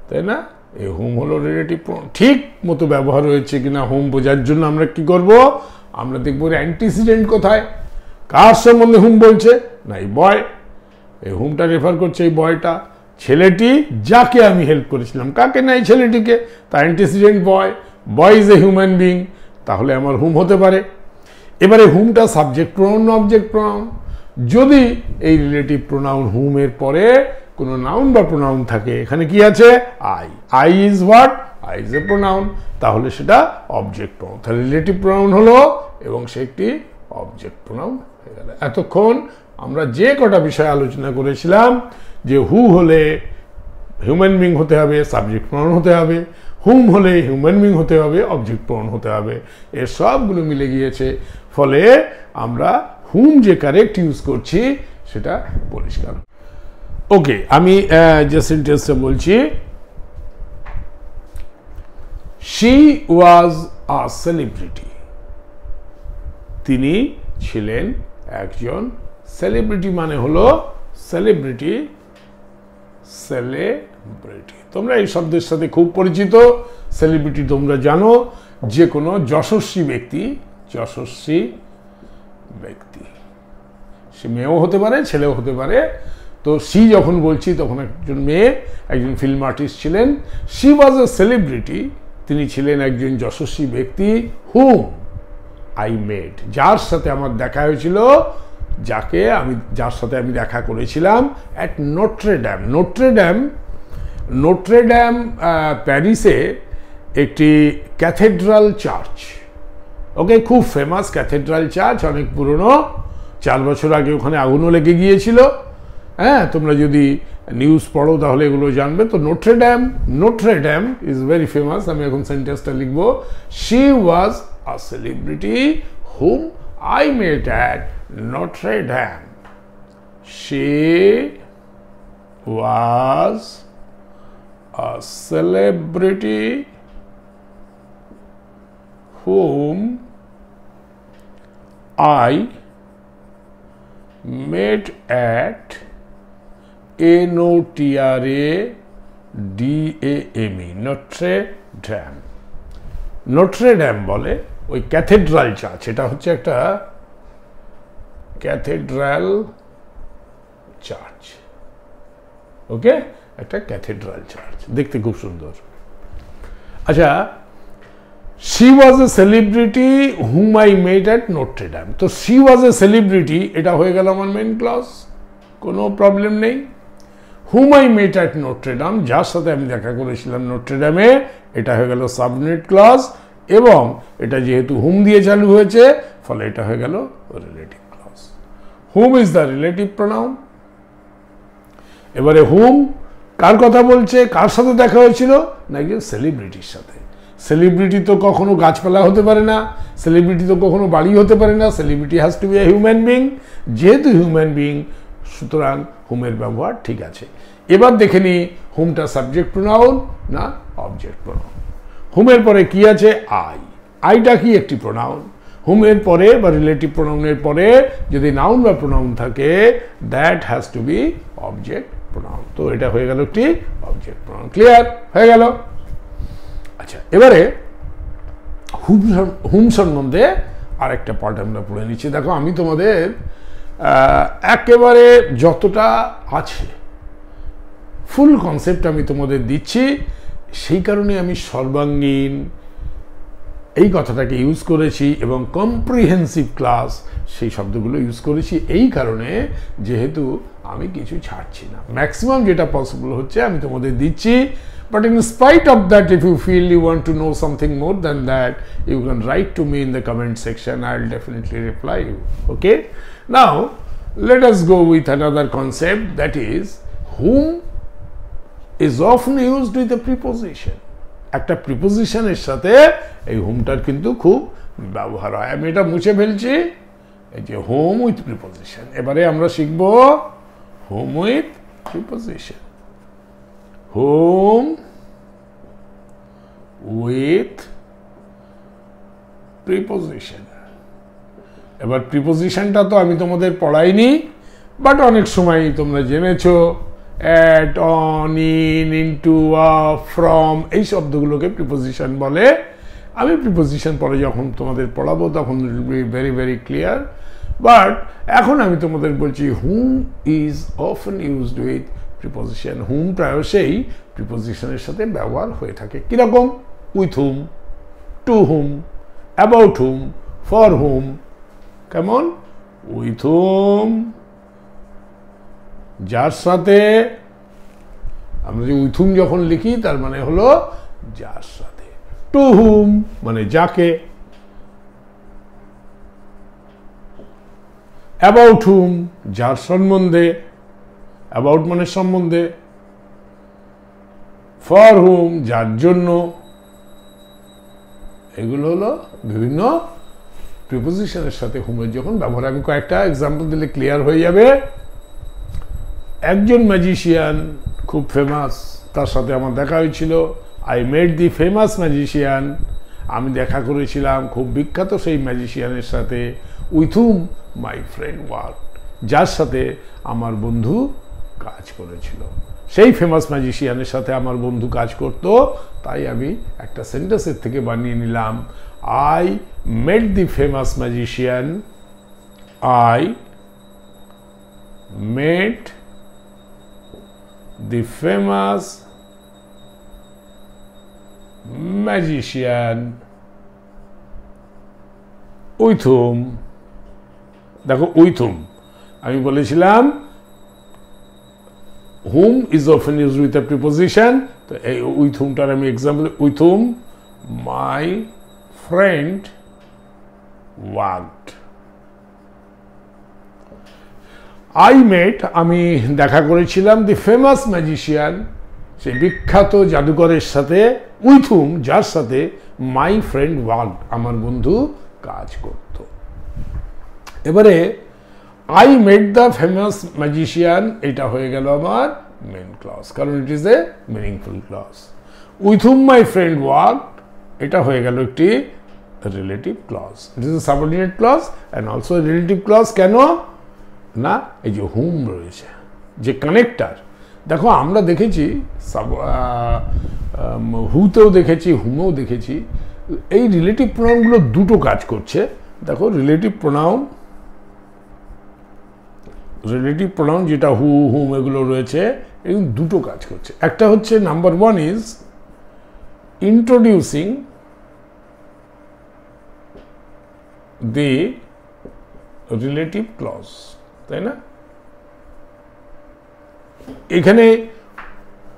তাই না? এই হুম হলো রিলেটিভ প্রোনাউন। ঠিক মতো ব্যবহার হয়েছে কিনা হুম বোঝার জন্য আমরা কি করব? আমরা দেখবো অ্যান্টিসিডেন্ট কোথায়, কার সম্বন্ধে হুম বলছে, না এই বয়, এই হুমটা রেফার করছে এই বয়টা, ছেলেটি যাকে আমি হেল্প করেছিলাম, কাকে না এই ছেলেটিকে, তা antecedent boy is a human being, তাহলে আমার হুম হতে পারে। এবারে হুমটা সাবজেক্ট প্রোনাউন না অবজেক্ট প্রোনাউন? যদি এই রিলেটিভ প্রোনাউন হুমের পরে কোনো নাউন বা প্রোনাউন থাকে, এখানে কি আছে I is what, I is a pronoun, তাহলে সেটা অবজেক্ট প্রোনাউন। তাহলে রিলেটিভ প্রোনাউন হলো এবং সে একটি অবজেক্ট প্রোনাউন হয়ে গেল। এতক্ষণ আমরা যে কটা বিষয় আলোচনা করেছিলাম, যে হু হলে হিউম্যান বিং হতে হবে, সাবজেক্ট প্রোনাউন হতে হবে, হুম হলে হিউম্যান বিং হতে হবে, অবজেক্ট প্রোনাউন হতে হবে, এর সবগুলো মিলে গিয়েছে। ফলে আমরা হুম যে কারেক্ট ইউজ করছি, সেটা পরিষ্কার। ওকে, আমি যে সেন্টেন্সটা বলছি, শি ওয়াজ আ সেলিব্রিটি, তিনি ছিলেন একজন সেলিব্রিটি, মানে হলো সেলিব্রিটি, সেলিব্রিটি তোমরা এই শব্দের সাথে খুব পরিচিত। সেলিব্রিটি তোমরা জানো যে কোনো যশস্বী ব্যক্তি, যশস্বী ব্যক্তি, সে মেয়েও হতে পারে ছেলেও হতে পারে। তো সি যখন বলছি তখন একজন মেয়ে, একজন ফিল্ম আর্টিস্ট ছিলেন। শি ওয়াজ এ সেলিব্রিটি, তিনি ছিলেন একজন যশস্বী ব্যক্তি। হুম আই মেট, যার সাথে আমার দেখা হয়েছিল, যার সাথে আমি দেখা করেছিলাম অ্যাট নোট্রে-ড্যাম। নোট্রে-ড্যাম প্যারিসে একটি ক্যাথেড্রাল চার্চ, ওকে, খুব ফেমাস ক্যাথেড্রাল চার্চ, অনেক পুরনো। 4 বছর আগে ওখানে আগুনও লেগে গিয়েছিল। হ্যাঁ, তোমরা যদি নিউজ পড়ো তাহলে এগুলো জানবে। তো নোট্রে-ড্যাম ইজ ভেরি ফেমাস। আমি এখন সেন্টেন্সটা লিখবো, she was a celebrity whom I met at Notre Dame. শি ওয়াজ আ সেলিব্রিটি whom I met at NOTRADAME, Notre Dame. Notre Dame বলে ওই ক্যাথেড্রাল চার্চ, এটা হচ্ছে একটা ক্যাথেড্রাল চার্চ, ওকে, একটা ক্যাথেড্রাল চার্চ, দেখতে খুব সুন্দর। আচ্ছা, she was a celebrity whom I met at Notre-Dame. তো she was a celebrity, এটা হয়ে গেল আমার মেন ক্লজ, কোনো প্রবলেম নেই। whom I met at Notre-Dame, যার সাথে আমি দেখা করেছিলাম নোট্রে-ড্যামে, এটা হয়ে গেল সাবনেট ক্লজ, এবং এটা যেহেতু হুম দিয়ে চালু হয়েছে ফলে এটা হয়ে গেল relative clause. Whom is the relative pronoun. এবারে হুম কার কথা বলছে, কার সাথে দেখা হয়েছিল, না একজন সেলিব্রিটির সাথে। সেলিব্রিটি তো কখনো গাছপালা হতে পারে না, সেলিব্রিটি তো কখনো বাড়ি হতে পারে না, celebrity has to be a human being. যেহেতু হিউম্যান বিং, সুতরাং হুমের ব্যবহার ঠিক আছে। এবার দেখে নি হুমটা সাবজেক্ট প্রোনাউন না অবজেক্ট প্রোনাউন। হুমের পরে কি আছে, আই। আইটা কি একটি প্রোনাউন। হুমের পরে বা রিলেটিভ প্রোনাউনের পরে যদি নাউন বা প্রোনাউন থাকে, that has to be object pronoun. তো এটা হয়ে গেল একটি অবজেক্ট প্রোনাউন। ক্লিয়ার হয়ে গেল? আচ্ছা, এবারে হুম সম্বন্ধে আরেকটা পার্ট আমরা পড়ে নিচ্ছি। দেখো, আমি তোমাদের একেবারে যতটা আছে ফুল কনসেপ্ট আমি তোমাদের দিচ্ছি, সেই কারণে আমি সর্বাঙ্গীন এই কথাটাকে ইউজ করেছি এবং কম্প্রিহেন্সিভ ক্লাস সেই শব্দগুলো ইউজ করেছি এই কারণে, যেহেতু আমি কিছু ছাড়ছি না, ম্যাক্সিমাম যেটা পসিবল হচ্ছে আমি তোমাদের দিচ্ছি। But in spite of that, if you feel you want to know something more than that, you can write to me in the comment section. I'll definitely reply you. Okay? Now, let us go with another concept, that is, whom is often used with a preposition. একটা প্রিপোজিশনের সাথে এই হুমটার কিন্তু খুব ব্যবহার হয়। আমি এটা মুছে ফেলছি, এই যে হোম উইথ প্রিপোজিশন। এবারে আমরা শিখব home with preposition. Home with preposition. এবার প্রিপোজিশনটা তো আমি তোমাদের পড়াইনি, বাট অনেক সময় তোমরা জেনেছো, at, on, in, into, from, এই শব্দগুলোকে প্রিপোজিশন বলে। আমি প্রিপোজিশন পরে যখন তোমাদের পড়াবো তখন it will be very very clear. But এখন আমি তোমাদের বলছি whom is often used with preposition. Whom প্রায়শই প্রিপোজিশনের সাথে ব্যবহার হয়ে থাকে। কীরকম? With whom, to whom, about whom, for whom. কেমন? উইথ হুম, যার সাথে। আমরা যে উইথ হুম যখন লিখি তার মানে হলো যার সাথে। টু হুম মানে যাকে। অ্যাবাউট হুম যার সম্বন্ধে, অ্যাবাউট মানে সম্বন্ধে। ফর হুম যার জন্য। এগুলো হলো বিভিন্ন প্রিপোজিশনের সাথে হুমের যখন ব্যবহার। আমি কয়েকটা এক্সাম্পল দিলে ক্লিয়ার হয়ে যাবে। একজন ম্যাজিশিয়ান খুব ফেমাস, তার সাথে আমার দেখা হয়েছিল। I met the famous magician, আমি দেখা করেছিলাম খুব বিখ্যাত সেই ম্যাজিশিয়ানের সাথে। With whom my friend work, যার সাথে আমার বন্ধু কাজ করেছিল। সেই ফেমাস ম্যাজিশিয়ানের সাথে আমার বন্ধু কাজ করতো, তাই আমি একটা সেন্টেন্সের থেকে বানিয়ে নিলাম, I met the famous magician, I met the famous magician with whom, দেখো with whom আমি বলেছিলাম whom is often used with a preposition, তো এই with whom টার আমি example, with whom my friend worked। I met আমি দেখা করেছিলাম দি ফেমাস ম্যাজিশিয়ান, সেই বিখ্যাত জাদুকরের সাথে, উইথ হুম যার সাথে মাই ফ্রেন্ড ওয়ার্ক আমার বন্ধু কাজ করত। এবারে I met the famous magician, এটা হয়ে গেল আমার মেন ক্লজ, কারণ it is a meaningful clause. With whom my friend work, এটা হয়ে গেল একটি relative clause. It is a subordinate clause and also relative clause. কেন না, এই যে হুম রয়েছে, যে কানেক্টার, দেখো আমরা দেখেছি হুতেও দেখেছি, হুমেও দেখেছি, এই রিলেটিভ প্রোনাউনগুলো দুটো কাজ করছে। দেখো রিলেটিভ প্রোনাউন যেটা হু হুম এগুলো রয়েছে, এই দুটো কাজ করছে। একটা হচ্ছে number one is introducing the relative clause, তাই না? এখানে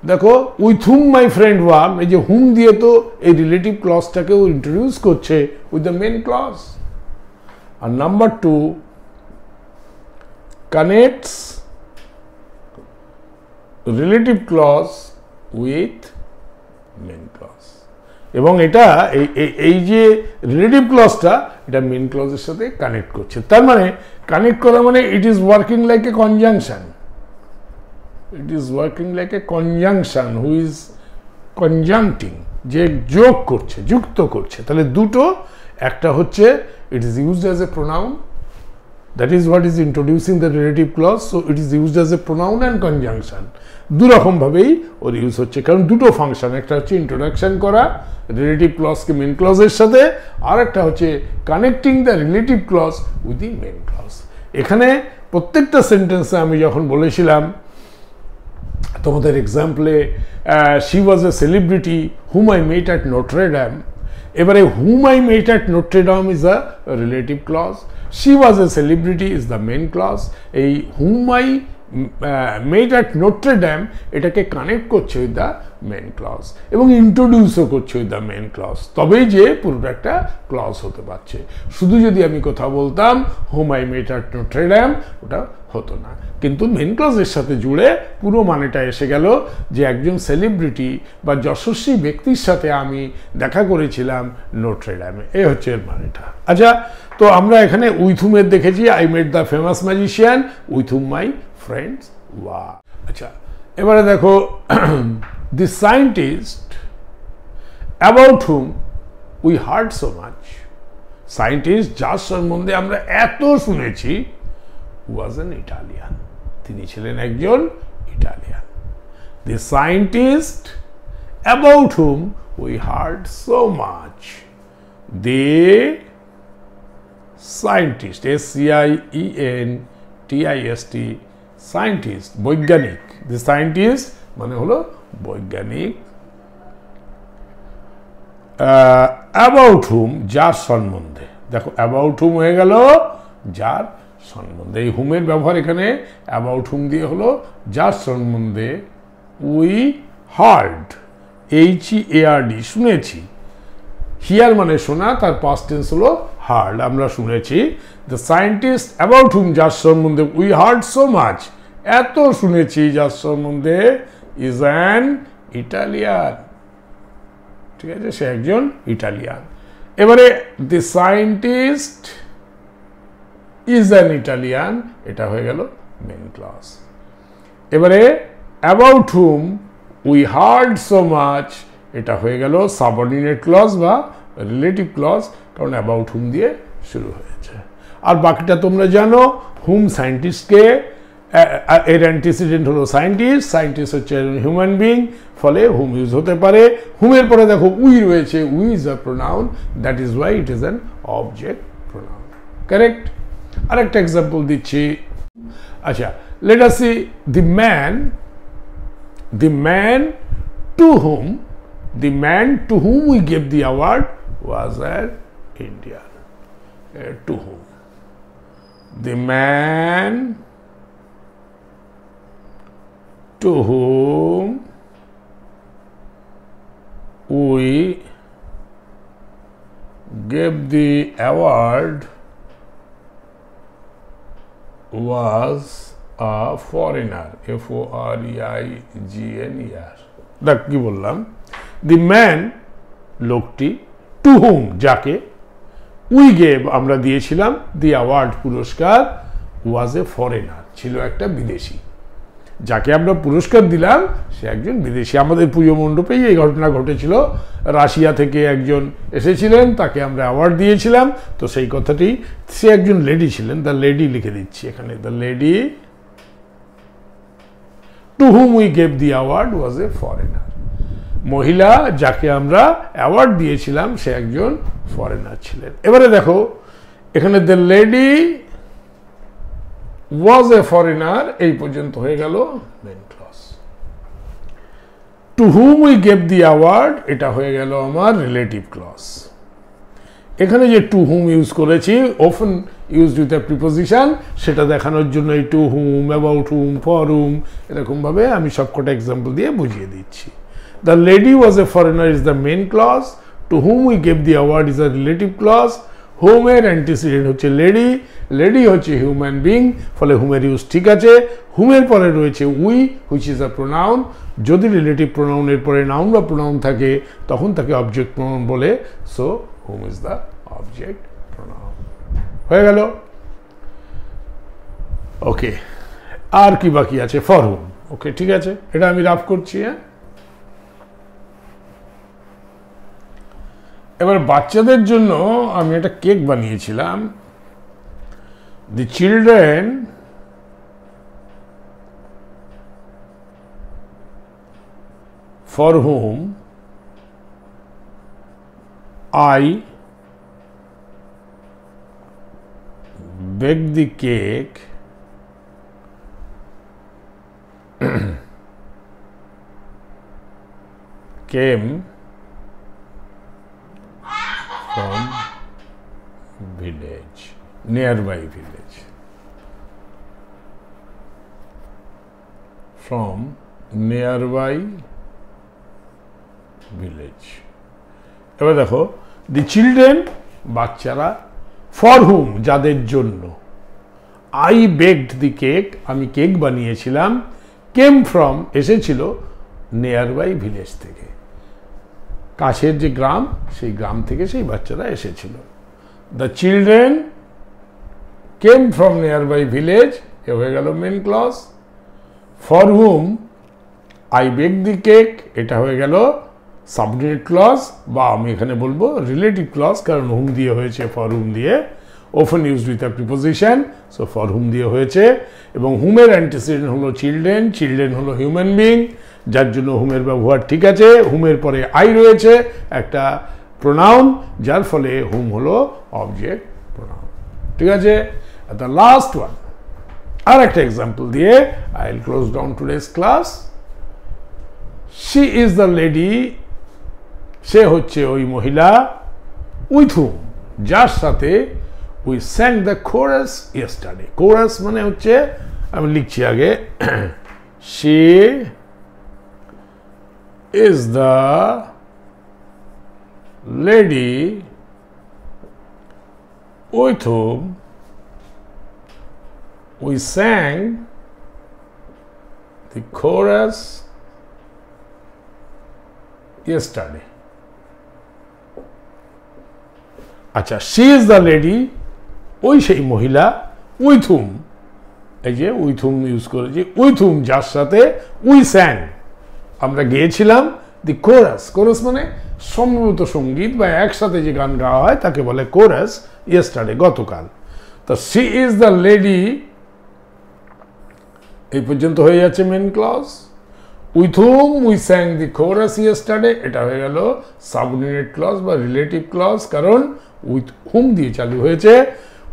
দেখো with whom my friend work, এই যে হুম দিয়ে তো এই রিলেটিভ ক্লজটাকেও ইন্ট্রোডিউস করছে উইথ দ্য মেন ক্লজ। আর number two connects relative clause with main clause, এবং এটা এই যে রিলেটিভ ক্লজটা এটা মেন ক্লজের সাথে কানেক্ট করছে। তার মানে কানেক্ট করা মানে it is working like a conjunction, it is working like a conjunction who is conjuncting, যে যোগ করছে, যুক্ত করছে। তাহলে দুটো, একটা হচ্ছে it is used as a pronoun, that is what is introducing the relative clause, so it is used as a pronoun and conjunction. দুরকমভাবেই ওর ইউজ হচ্ছে, কারণ দুটো ফাংশন, একটা হচ্ছে ইন্ট্রোডাকশন করা রিলেটিভ ক্লজকে মেন ক্লজের সাথে, আর একটা হচ্ছে connecting the relative clause with the main clause. এখানে প্রত্যেকটা সেন্টেন্সে আমি যখন বলেছিলাম তোমাদের এক্সাম্পলে, she was a celebrity whom I met at Notre Dame, এবারে whom I met at Notre Dame is a relative clause, she was a celebrity is the main clause. এই whom I met at Notre Dame এটাকে connect করছে with the main clause এবং ইন্ট্রোডিউসও করছে with the main clause, তবেই যে পুরোটা একটা ক্লজ হতে পারছে। শুধু যদি আমি কথা বলতাম হুম I met at Notre dam, ওটা হতো না। কিন্তু মেন ক্লজের সাথে জুড়ে পুরো মানেটা এসে গেল যে একজন সেলিব্রিটি বা যশস্বী ব্যক্তির সাথে আমি দেখা করেছিলাম নোট্রে ড্যামে, এই হচ্ছে এর মানেটা। আচ্ছা, তো আমরা এখানে উইথ হুমের দেখেছি I met the famous magician with whom my friends work. আচ্ছা, এবারে দেখো the scientist about whom we heard so much, scientist যার সম্বন্ধে আমরা এত শুনেছি, was an Italian, তিনি ছিলেন একজন Italian. the scientist about whom we heard so much, the scientist, SCIENTIST, scientist বৈজ্ঞানিক, the scientist মানে হলো বৈজ্ঞানিক, অ্যাবাউট হুম যার সম্বন্ধে, দেখো অ্যাবাউট হুম হয়ে গেল যার সম্বন্ধে, এই হুমের ব্যবহার এখানে অ্যাবাউট হুম দিয়ে হলো যার সম্বন্ধে, উই হার্ড, HEARD শুনেছি, হিয়ার মানে শোনা, তার পাস্ট টেন্স হলো হার্ড, আমরা শুনেছি। দ্য সায়েন্টিস্ট অ্যাবাউট হুম যার সম্বন্ধে উই হার্ড সো মাচ, এত শুনেছি যার সম্বন্ধে, ইজ অ্যান ইটালিয়ান, ঠিক আছে, সে একজন ইটালিয়ান। এবারে দি সায়েন্টিস্ট ইজ অ্যান ইটালিয়ান, এটা হয়ে গেল মেন ক্লজ। এবারে about hmm we heard so much, এটা হয়ে গেল সাবঅর্ডিনেট ক্লজ বা রিলেটিভ ক্লজ, কারণ অ্যাবাউট হুম দিয়ে শুরু হয়েছে। আর বাকিটা তোমরা জানো, হুম সায়েন্টিস্টকে, এর অ্যান্টিসিডেন্ট হলো সায়েন্টিস্ট, সায়েন্টিস্ট হচ্ছে হিউম্যান বিং, ফলে হুম ইউজ হতে পারে। হুমের পরে দেখো উই রয়েছে, we is a pronoun, that is why it is an object pronoun. Correct? আরেকটা এক্সাম্পল দিচ্ছি। আচ্ছা, let us see the man to whom we gave the award was an Indian. To whom? The man to whom we gave the award was a foreigner. F-O-R-E-I-G-N-E-R. দেখ কি বললাম, the man লোকটি, two হুম যাকে, we gave আমরা দিয়েছিলাম, দি award পুরস্কার, ওয়াজ a foreigner ছিল একটা বিদেশি। যাকে আমরা পুরস্কার দিলাম সে একজন বিদেশি। আমাদের পুজো মণ্ডপেই এই ঘটনা ঘটেছিল, রাশিয়া থেকে একজন এসেছিলেন, তাকে আমরা অ্যাওয়ার্ড দিয়েছিলাম। তো সেই কথাটি, সে একজন লেডি ছিলেন, দ্য লেডি লিখে দিচ্ছি এখানে, the lady to whom we gave the award was a foreigner. মহিলা যাকে আমরা অ্যাওয়ার্ড দিয়েছিলাম সে একজন ফরেনার ছিলেন। এবারে দেখো এখানে the lady was a foreigner, এই পর্যন্ত হয়ে গেল main clause. To whom we gave the award, এটা হয়ে গেল আমার রিলেটিভ ক্লজ। এখানে যে টু হুম ইউজ করেছি, often used with a preposition, সেটা দেখানোর জন্য এই to whom, about whom, for whom, এরকমভাবে আমি সবকটা এক্সাম্পল দিয়ে বুঝিয়ে দিচ্ছি। The lady was a foreigner is the main clause, to whom we gave the award is a relative clause, হোমের অ্যান্টিসিডেন্ট হচ্ছে লেডি, লেডি হচ্ছে হিউম্যান বিং, ফলে হুমের ইউজ ঠিক আছে। হুমের পরে রয়েছে we which is a pronoun, যদি রিলেটিভ প্রোনাউনের পরে নাউন বা প্রোনাউন থাকে তখন তাকে অবজেক্ট প্রোনাউন বলে, so hmm is the object pronoun. হয়ে গেল? ওকে, আর কি বাকি আছে? ফর হুম। ওকে, ঠিক আছে, এটা আমি রাফ করছি। হ্যাঁ, এবার বাচ্চাদের জন্য আমি একটা কেক বানিয়েছিলাম। The children for whom I bake the cake came from village, nearby village, from nearby village. এবার দেখো, দি চিলড্রেন বাচ্চারা, ফর হুম যাদের জন্য, আই বেকড দি কেক আমি কেক বানিয়েছিলাম, কেম ফ্রম এসেছিল, নিয়ারবাই ভিলেজ থেকে, কাছের যে গ্রাম সেই গ্রাম থেকে সেই বাচ্চারা এসেছিল। The children came from nearby village, এ হয়ে গেল main clause. For whom I bake the cake, এটা হয়ে গেল সাবঅর্ডিনেট ক্লজ, বা আমি এখানে বলবো রিলেটিভ ক্লজ, কারণ হুম দিয়ে হয়েছে ফর হুম দিয়ে, often used with a preposition, so for whom দিয়ে হয়েছে, এবং হুমের অ্যান্টিসিডেন্ট হলো চিলড্রেন, চিলড্রেন হলো হিউম্যান বিং, যার জন্য হুমের ব্যবহার ঠিক আছে। হুমের পরে আই রয়েছে একটা প্রোনাউন, যার ফলে হুম হলো অবজেক্ট প্রোনাউন। ঠিক আছে, দ্য লাস্ট ওয়ান, আর একটা এক্সাম্পল দিয়ে I will close down today's class. She is the lady, সে হচ্ছে ওই মহিলা, উইথ হুম যার সাথে we sang the chorus yesterday. Chorus মানে হচ্ছে, আমি লিখছি আগে, she is the lady with whom we sang the chorus yesterday. আচ্ছা, she is the lady, ওই সেই মহিলা, উইথ হুম এই যে উইথ হুম ইউজ করেছি, উইথ হুম যার সাথে উই স্যাং, আমরা গেয়েছিলাম দি কোরাস। কোরাস মানে সমবেত সঙ্গীত বা একসাথে যে গান গাওয়া হয় তাকে বলে কোরাস। ইয়েস্টারডে গতকাল। তো শি ইজ দ্য লেডি, এই পর্যন্ত হয়ে যাচ্ছে main clause. With whom we sang the chorus yesterday, এটা হয়ে গেল সাবঅর্ডিনেট ক্লজ বা রিলেটিভ ক্লজ, কারণ উইথ হুম দিয়ে চালু হয়েছে।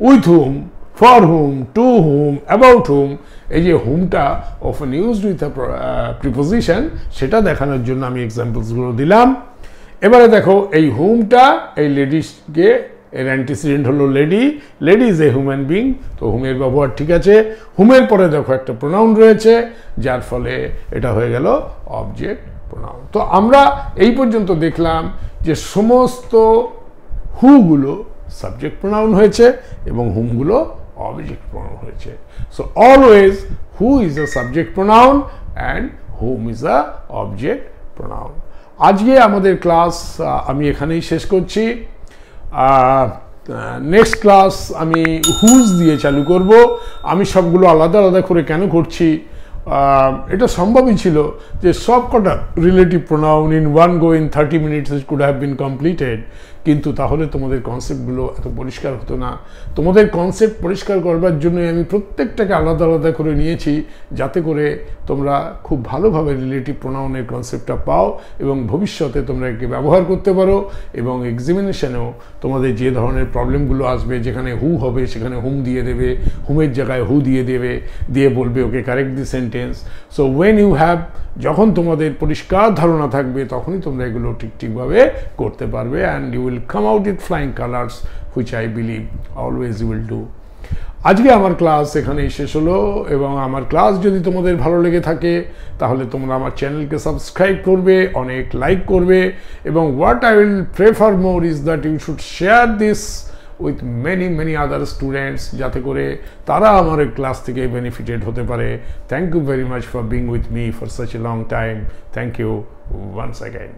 With whom, for whom, to whom, about whom, এই যে হুমটা অফেন ইউজড উইথ প্রিপোজিশন, সেটা দেখানোর জন্য আমি এক্সাম্পলসগুলো দিলাম। এবারে দেখো এই হুমটা এই লেডিসকে, এর অ্যান্টিসিডেন্ট হলো lady, lady is a human being, তো হুমের ব্যবহার ঠিক আছে। হুমের পরে দেখো একটা প্রোনাউন রয়েছে, যার ফলে এটা হয়ে গেল অবজেক্ট প্রোনাউন। তো আমরা এই পর্যন্ত দেখলাম যে সমস্ত হুগুলো সাবজেক্ট প্রোনাউন হয়েছে এবং হুমগুলো অবজেক্ট প্রোনাউন হয়েছে। So always who is a subject pronoun and whom is a object pronoun. আজকে আমাদের ক্লাস আমি এখানেই শেষ করছি। নেক্সট ক্লাস আমি হুজ দিয়ে চালু করব। আমি সবগুলো আলাদা আলাদা করে কেন করছি, এটা সম্ভবই ছিল যে সব কটা relative pronoun in one go in 30 minutes it could have been completed, কিন্তু তাহলে তোমাদের কনসেপ্টগুলো এত পরিষ্কার হতো না। তোমাদের কনসেপ্ট পরিষ্কার করবার জন্যই আমি প্রত্যেকটাকে আলাদা আলাদা করে নিয়েছি, যাতে করে তোমরা খুব ভালোভাবে রিলেটিভ প্রোনাউনের কনসেপ্টটা পাও এবং ভবিষ্যতে তোমরা একে ব্যবহার করতে পারো। এবং এক্সামিনেশনেও তোমাদের যে ধরনের প্রবলেমগুলো আসবে, যেখানে হু হবে সেখানে হুম দিয়ে দেবে, হুমের জায়গায় হু দিয়ে দেবে, দিয়ে বলবে ওকে correct the sentence. So when you have, যখন তোমাদের পরিষ্কার ধারণা থাকবে তখনই তোমরা এগুলো ঠিকভাবে করতে পারবে, and you will come out with flying colours, which I believe always you will do. আজকে আমার ক্লাস এখানেই শেষ হলো, এবং আমার ক্লাস যদি তোমাদের ভালো লেগে থাকে তাহলে তোমরা আমার চ্যানেলকে সাবস্ক্রাইব করবে, অনেক লাইক করবে, এবং what I will prefer more is that you should share this with many other students, যাতে করে তারা আমার ক্লাস থেকে বেনিফিটেড হতে পারে। Thank you very much for being with me for such a long time. Thank you once again.